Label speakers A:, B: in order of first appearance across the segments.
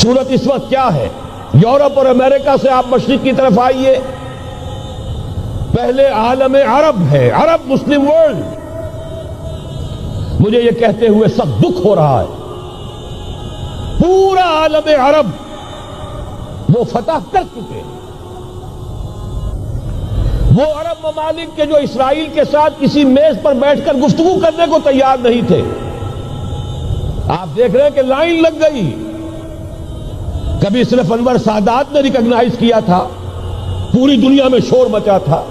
A: صورت اس وقت کیا ہے؟ یورپ اور امریکہ سے آپ مشرق کی طرف آئیے، پہلے عالم عرب ہے، عرب مسلم ورلڈ. مجھے یہ کہتے ہوئے سخت دکھ ہو رہا ہے، پورا عالم عرب وہ فتح کر چکے ہیں. وہ عرب ممالک کے جو اسرائیل کے ساتھ کسی میز پر بیٹھ کر گفتگو کرنے کو تیار نہیں تھے، آپ دیکھ رہے ہیں کہ لائن لگ گئی. کبھی صرف انور سادات نے ریکگنائز کیا تھا، پوری دنیا میں شور مچا تھا،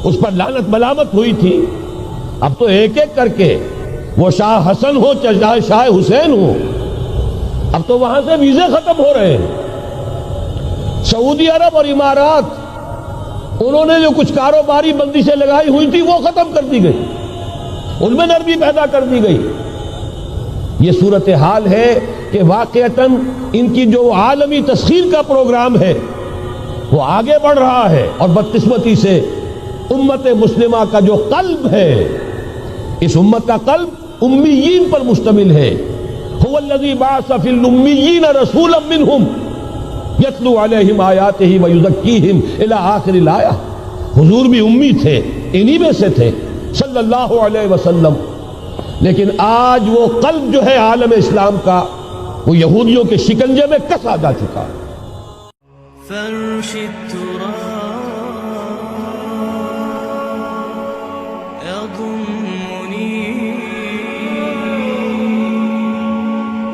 A: اس پر لعنت ملامت ہوئی تھی. اب تو ایک ایک کر کے وہ شاہ حسن ہو چاہے شاہ حسین ہو، اب تو وہاں سے ویزے ختم ہو رہے ہیں. سعودی عرب اور امارات، انہوں نے جو کچھ کاروباری بندشیں لگائی ہوئی تھی وہ ختم کر دی گئی، ان میں نرمی پیدا کر دی گئی. یہ صورتحال ہے کہ واقعتاً ان کی جو عالمی تسخیر کا پروگرام ہے وہ آگے بڑھ رہا ہے، اور بدقسمتی سے امت مسلمہ کا جو قلب ہے، اس امت کا قلب امیین پر مشتمل ہے. هو الذی بعث فی الامیین رسولا منہم یتلو علیہم آیاتہ ویزکیہم الی آخر الآیہ. حضور بھی امی تھے، انہی میں سے تھے صلی اللہ علیہ وسلم. لیکن آج وہ قلب جو ہے عالم اسلام کا، وہ یہودیوں کے شکنجے میں کسا جا چکا ہے.
B: فرش التراب يضمني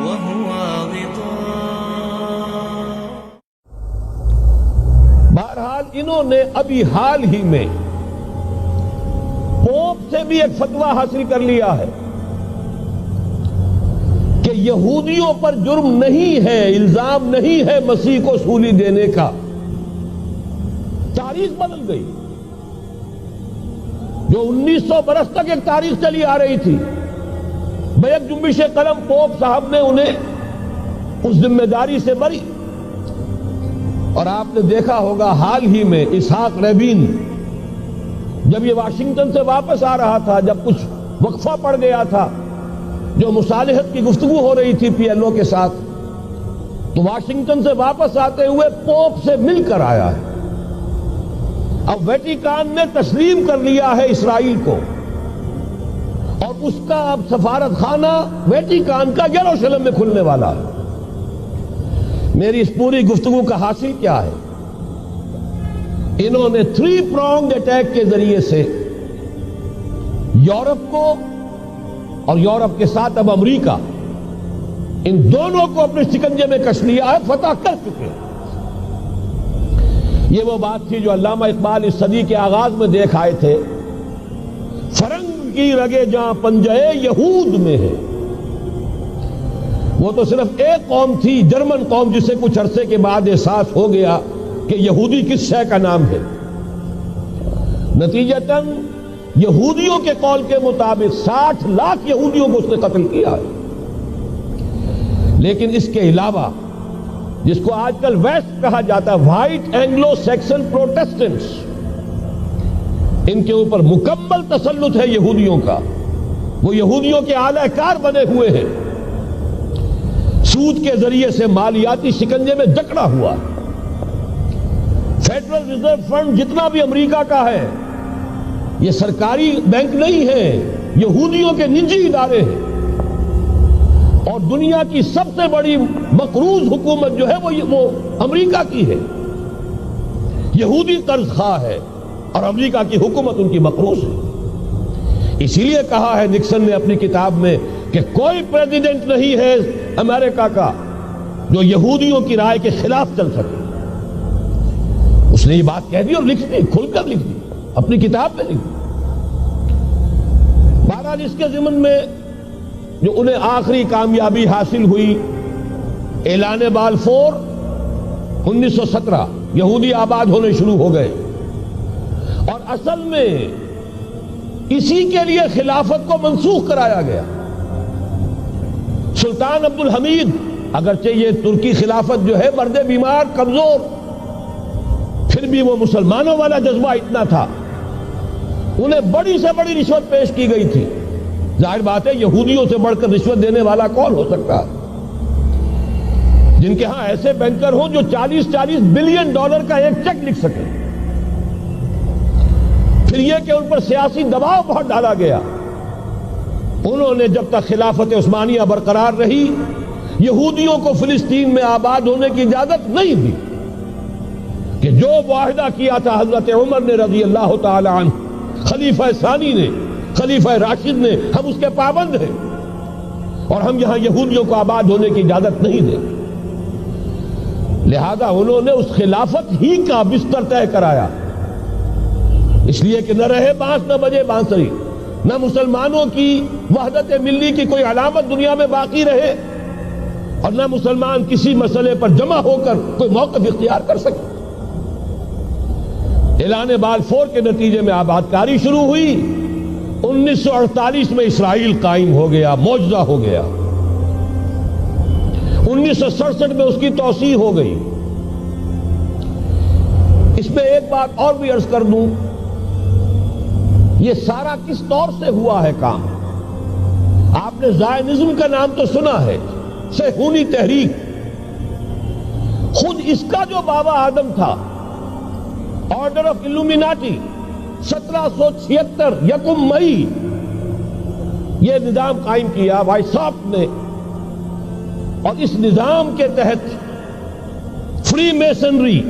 B: وهو غطاء.
A: بہرحال انہوں نے ابھی حال ہی میں پوپ سے بھی ایک فتویٰ حاصل کر لیا ہے کہ یہودیوں پر جرم نہیں ہے، الزام نہیں ہے مسیح کو سولی دینے کا. تاریخ بدل گئی. جو 1900 برس تک ایک تاریخ چلی آ رہی تھی، بیک جنبش قلم پوپ صاحب نے انہیں اس ذمہ داری سے بری. اور آپ نے دیکھا ہوگا حال ہی میں اسحاق ریبین جب یہ واشنگٹن سے واپس آ رہا تھا، جب کچھ وقفہ پڑ گیا تھا، جو مصالحت کی گفتگو ہو رہی تھی پی ایل او کے ساتھ، تو واشنگٹن سے واپس آتے ہوئے پوپ سے مل کر آیا ہے. اب ویٹیکان نے تسلیم کر لیا ہے اسرائیل کو، اور اس کا اب سفارت خانہ ویٹیکان کا یروشلم میں کھلنے والا ہے. میری اس پوری گفتگو کا حاصل کیا ہے؟ انہوں نے 3 pronged اٹیک کے ذریعے سے یورپ کو اور یورپ کے ساتھ اب امریکہ، ان دونوں کو اپنے شکنجے میں کش لیا ہے، فتح کر چکے. یہ وہ بات تھی جو علامہ اقبال اس صدی کے آغاز میں دیکھ آئے تھے، فرنگ کی رگے جہاں پنجے یہود میں ہے. وہ تو صرف ایک قوم تھی، جرمن قوم، جسے کچھ عرصے کے بعد احساس ہو گیا کہ یہودی کس شے کا نام ہے. نتیجتاً یہودیوں کے قول کے مطابق 60 لاکھ یہودیوں کو اس نے قتل کیا ہے. لیکن اس کے علاوہ، جس کو آج کل ویسٹ کہا جاتا ہے، وائٹ اینگلو سیکسن پروٹیسٹنٹس، ان کے اوپر مکمل تسلط ہے یہودیوں کا. وہ یہودیوں کے اعلی کار بنے ہوئے ہیں، سود کے ذریعے سے مالیاتی شکنجے میں جکڑا ہوا. فیڈرل ریزرو فنڈ جتنا بھی امریکہ کا ہے، یہ سرکاری بینک نہیں ہے، یہودیوں کے نجی ادارے ہیں. اور دنیا کی سب سے بڑی مقروض حکومت جو ہے وہ امریکہ کی ہے. یہودی قرض خواہ ہے اور امریکہ کی حکومت ان کی مقروض ہے. اسی لیے کہا ہے نکسن نے اپنی کتاب میں کہ کوئی پریزیڈنٹ نہیں ہے امریکہ کا جو یہودیوں کی رائے کے خلاف چل سکے. اس نے یہ بات کہہ دی اور لکھ دی، کھل کر لکھ دی، اپنی کتاب میں لکھ دی. بہرحال اس کے ضمن میں جو انہیں آخری کامیابی حاصل ہوئی، اعلان بالفور 1917، یہودی آباد ہونے شروع ہو گئے. اور اصل میں اسی کے لیے خلافت کو منسوخ کرایا گیا. سلطان عبد الحمید، اگرچہ یہ ترکی خلافت جو ہے مرد بیمار کمزور، پھر بھی وہ مسلمانوں والا جذبہ اتنا تھا، انہیں بڑی سے بڑی رشوت پیش کی گئی تھی. ظاہر بات ہے یہودیوں سے بڑھ کر رشوت دینے والا کون ہو سکتا ہے؟ جن کے ہاں ایسے بینکر ہوں جو 40 بلین ڈالر کا ایک چیک لکھ سکیں. پھر یہ کہ ان پر سیاسی دباؤ بہت ڈالا گیا. انہوں نے جب تک خلافت عثمانیہ برقرار رہی یہودیوں کو فلسطین میں آباد ہونے کی اجازت نہیں دی کہ جو معاہدہ کیا تھا حضرت عمر نے رضی اللہ تعالی عنہ، خلیفہ ثانی نے، خلیفہ راشد نے، ہم اس کے پابند ہیں اور ہم یہاں یہودیوں کو آباد ہونے کی اجازت نہیں دیں. لہذا انہوں نے اس خلافت ہی کا بستر طے کرایا، اس لیے کہ نہ رہے بانس نہ بجے بانسری، نہ مسلمانوں کی وحدت ملی کی کوئی علامت دنیا میں باقی رہے اور نہ مسلمان کسی مسئلے پر جمع ہو کر کوئی موقف اختیار کر سکے. اعلان بلفور کے نتیجے میں آباد کاری شروع ہوئی. 1948 میں اسرائیل قائم ہو گیا، معجزہ ہو گیا. 1967 میں اس کی توسیع ہو گئی. اس میں ایک بات اور بھی عرض کر دوں، یہ سارا کس طور سے ہوا ہے کام؟ آپ نے زائنزم کا نام تو سنا ہے، صہیونی تحریک. خود اس کا جو بابا آدم تھا، آرڈر آف الومیناٹی، 1776 یکم مئی یہ نظام قائم کیا وائساپ نے، اور اس نظام کے تحت فری میسنری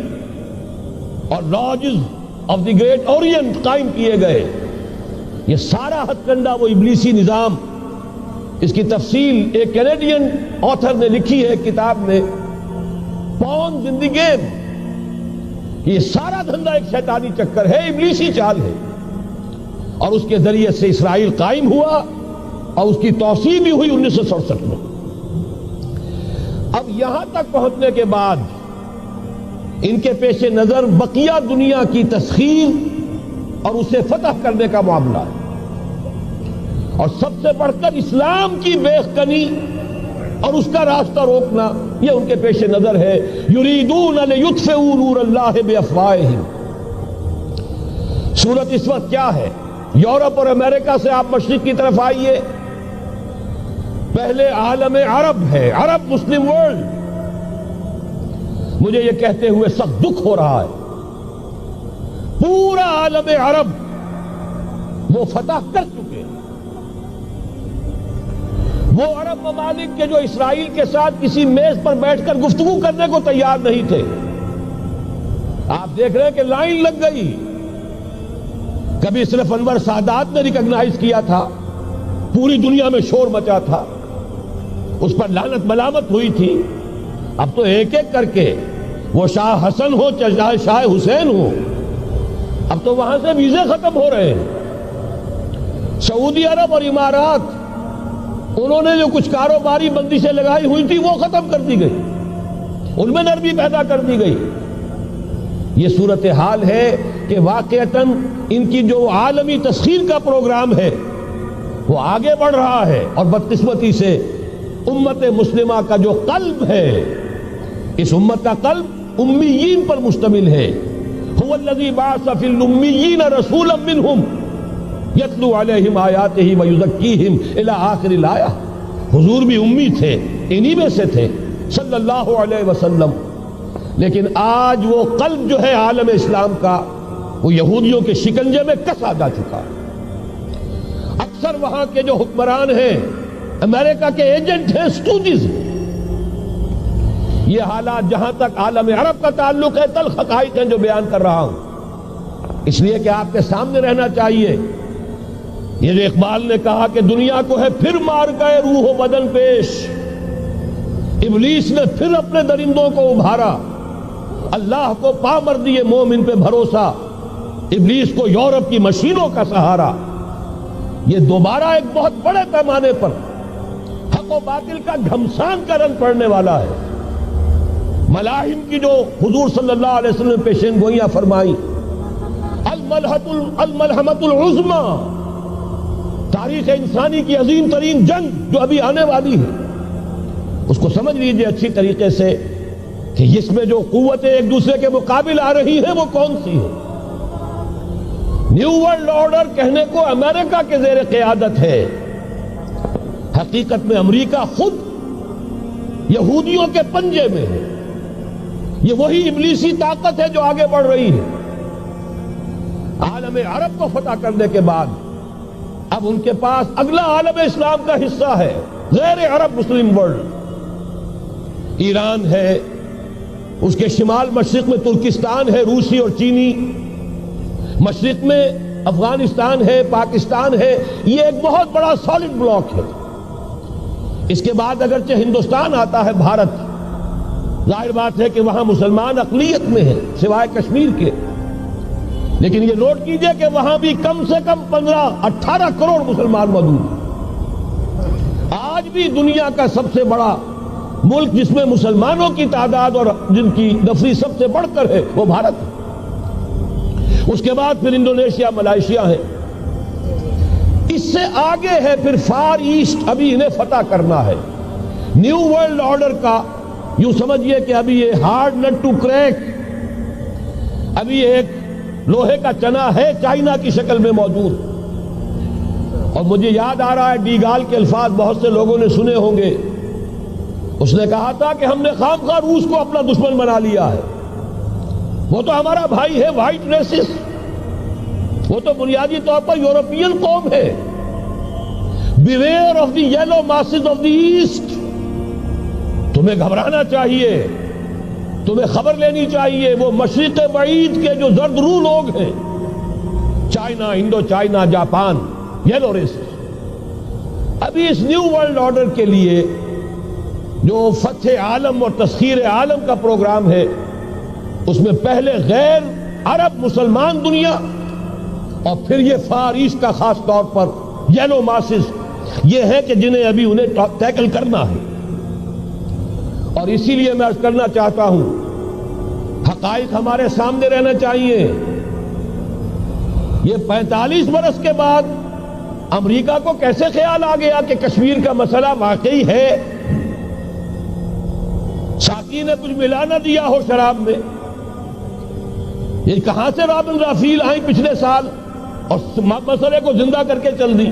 A: اور lodges of the great Orient قائم کیے گئے. یہ سارا ہتھ کنڈا وہ ابلیسی نظام، اس کی تفصیل ایک کینیڈین آتھر نے لکھی ہے کتاب میں، پاؤنز ان دی گیم. یہ سارا دھندا ایک شیطانی چکر ہے، ابلیسی چال ہے، اور اس کے ذریعے سے اسرائیل قائم ہوا اور اس کی توسیع بھی ہوئی 1967 میں. اب یہاں تک پہنچنے کے بعد ان کے پیش نظر بقیہ دنیا کی تسخیر اور اسے فتح کرنے کا معاملہ ہے، اور سب سے بڑھ کر اسلام کی بیخکنی اور اس کا راستہ روکنا یہ ان کے پیش نظر ہے. یریدون لیطفئوا نور اللہ بافواہہم. صورت اس وقت کیا ہے؟ یورپ اور امریکہ سے آپ مشرق کی طرف آئیے، پہلے عالم عرب ہے، عرب مسلم ورلڈ. مجھے یہ کہتے ہوئے سخت دکھ ہو رہا ہے، پورا عالم عرب وہ فتح کر چکے. وہ عرب ممالک کے جو اسرائیل کے ساتھ کسی میز پر بیٹھ کر گفتگو کرنے کو تیار نہیں تھے. آپ دیکھ رہے ہیں کہ لائن لگ گئی. کبھی صرف انور سادات نے ریکگنائز کیا تھا، پوری دنیا میں شور مچا تھا، اس پر لعنت ملامت ہوئی تھی. اب تو ایک ایک کر کے، وہ شاہ حسن ہو چاہے شاہ حسین ہو، اب تو وہاں سے ویزے ختم ہو رہے ہیں. سعودی عرب اور امارات، انہوں نے جو کچھ کاروباری بندشیں لگائی ہوئی تھی وہ ختم کر دی گئی، ان میں نرمی پیدا کر دی گئی. یہ صورتحال ہے کہ واقعتاً ان کی جو عالمی تسخیر کا پروگرام ہے وہ آگے بڑھ رہا ہے، اور بدقسمتی سے امت مسلمہ کا جو قلب ہے، اس امت کا قلب امیین پر مشتمل ہے. هو الذی بعث فی الامیین رسولا منہم یتلو علیہم آیاتہ ویزکیہم الی آخر الآیہ. حضور بھی امی تھے، انہی میں سے تھے صلی اللہ علیہ وسلم. لیکن آج وہ قلب جو ہے عالم اسلام کا، وہ یہودیوں کے شکنجے میں کسا جا چکا. اکثر وہاں کے جو حکمران ہیں امریکہ کے ایجنٹ ہیں، سٹوجز. یہ حالات جہاں تک عالم عرب کا تعلق ہے تلخ حقائق ہیں جو بیان کر رہا ہوں، اس لیے کہ آپ کے سامنے رہنا چاہیے. یہ جو اقبال نے کہا کہ دنیا کو ہے پھر مار گئے روح و بدن پیش، ابلیس نے پھر اپنے درندوں کو ابھارا، اللہ کو پا مر دیے مومن پہ بھروسہ، ابلیس کو یورپ کی مشینوں کا سہارا. یہ دوبارہ ایک بہت بڑے پیمانے پر حق و باطل کا گھمسان کا رنگ پڑنے والا ہے. ملاحم کی جو حضور صلی اللہ علیہ وسلم نے پیشین گوئیاں فرمائی، الملحمۃ العظمیٰ، تاریخ انسانی کی عظیم ترین جنگ جو ابھی آنے والی ہے، اس کو سمجھ لیجئے اچھی طریقے سے کہ اس میں جو قوتیں ایک دوسرے کے مقابل آ رہی ہیں وہ کون سی ہے. نیو ورلڈ آرڈر کہنے کو امریکہ کے زیر قیادت ہے، حقیقت میں امریکہ خود یہودیوں کے پنجے میں ہے. یہ وہی ابلیسی طاقت ہے جو آگے بڑھ رہی ہے. عالم عرب کو فتح کرنے کے بعد اب ان کے پاس اگلا عالم اسلام کا حصہ ہے، غیر عرب مسلم ورلڈ. ایران ہے، اس کے شمال مشرق میں ترکستان ہے، روسی اور چینی، مشرق میں افغانستان ہے، پاکستان ہے. یہ ایک بہت بڑا سالڈ بلاک ہے. اس کے بعد اگرچہ ہندوستان آتا ہے، بھارت، ظاہر بات ہے کہ وہاں مسلمان اقلیت میں ہیں سوائے کشمیر کے، لیکن یہ نوٹ کیجئے کہ وہاں بھی کم سے کم 15-18 کروڑ مسلمان موجود ہیں. آج بھی دنیا کا سب سے بڑا ملک جس میں مسلمانوں کی تعداد اور جن کی نفری سب سے بڑھ کر ہے وہ بھارت ہے. اس کے بعد پھر انڈونیشیا، ملائیشیا ہے. اس سے آگے ہے پھر فار ایسٹ، ابھی انہیں فتح کرنا ہے. نیو ورلڈ آرڈر کا یوں سمجھئے کہ ابھی یہ ہارڈ نٹ ٹو کریک، ابھی ایک لوہے کا چنا ہے چائنا کی شکل میں موجود. اور مجھے یاد آ رہا ہے ڈی گال کے الفاظ بہت سے لوگوں نے سنے ہوں گے. اس نے کہا تھا کہ ہم نے خام خواہ روس کو اپنا دشمن بنا لیا ہے. وہ تو ہمارا بھائی ہے، وائٹ ریسس، وہ تو بنیادی طور پر یورپین قوم ہے. Beware of the yellow masses of the East. تمہیں گھبرانا چاہیے، تمہیں خبر لینی چاہیے. وہ مشرق بعید کے جو زرد رو لوگ ہیں، China, Indo China, Japan, yellow races. ابھی اس نیو ورلڈ آرڈر کے لیے جو فتح عالم اور تسخیر عالم کا پروگرام ہے، اس میں پہلے غیر عرب مسلمان دنیا اور پھر یہ فار ایسٹ کا خاص طور پر یلو ماسز، یہ ہے کہ جنہیں ابھی انہیں ٹیکل کرنا ہے. اور اسی لیے میں عرض کرنا چاہتا ہوں، حقائق ہمارے سامنے رہنا چاہیے. یہ 45 برس کے بعد امریکہ کو کیسے خیال آ گیا کہ کشمیر کا مسئلہ واقعی ہے؟ ساقی نے کچھ ملا نہ دیا ہو شراب میں. یہ کہاں سے رابن رافیل آئیں پچھلے سال اور مسئلے کو زندہ کر کے چل دی.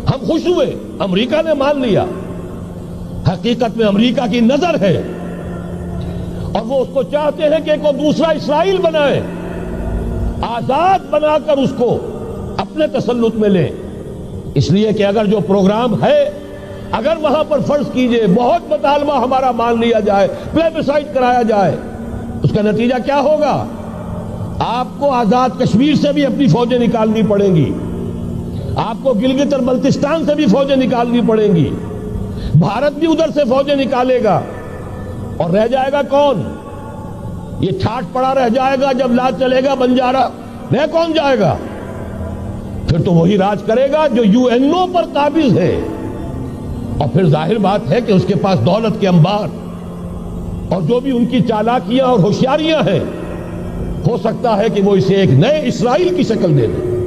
A: ہم خوش ہوئے، امریکہ نے مان لیا. حقیقت میں امریکہ کی نظر ہے اور وہ اس کو چاہتے ہیں کہ کوئی دوسرا اسرائیل بنائے، آزاد بنا کر اس کو اپنے تسلط میں لیں. اس لیے کہ اگر جو پروگرام ہے، اگر وہاں پر فرض کیجئے بہت مطالبہ ہمارا مان لیا جائے، پلیبسائٹ کرایا جائے، اس کا نتیجہ کیا ہوگا؟ آپ کو آزاد کشمیر سے بھی اپنی فوجیں نکالنی پڑیں گی، آپ کو گلگت اور بلتستان سے بھی فوجیں نکالنی پڑیں گی، بھارت بھی ادھر سے فوجیں نکالے گا. اور رہ جائے گا کون؟ یہ ٹھاٹ پڑا رہ جائے گا. جب لاج چلے گا بنجارا، رہ کون جائے گا؟ پھر تو وہی راج کرے گا جو UN پر قابض ہے. اور پھر ظاہر بات ہے کہ اس کے پاس دولت کے انبار اور جو بھی ان کی چالاکیاں اور ہوشیاریاں ہیں، ہو سکتا ہے کہ وہ اسے ایک نئے اسرائیل کی شکل دے دیں.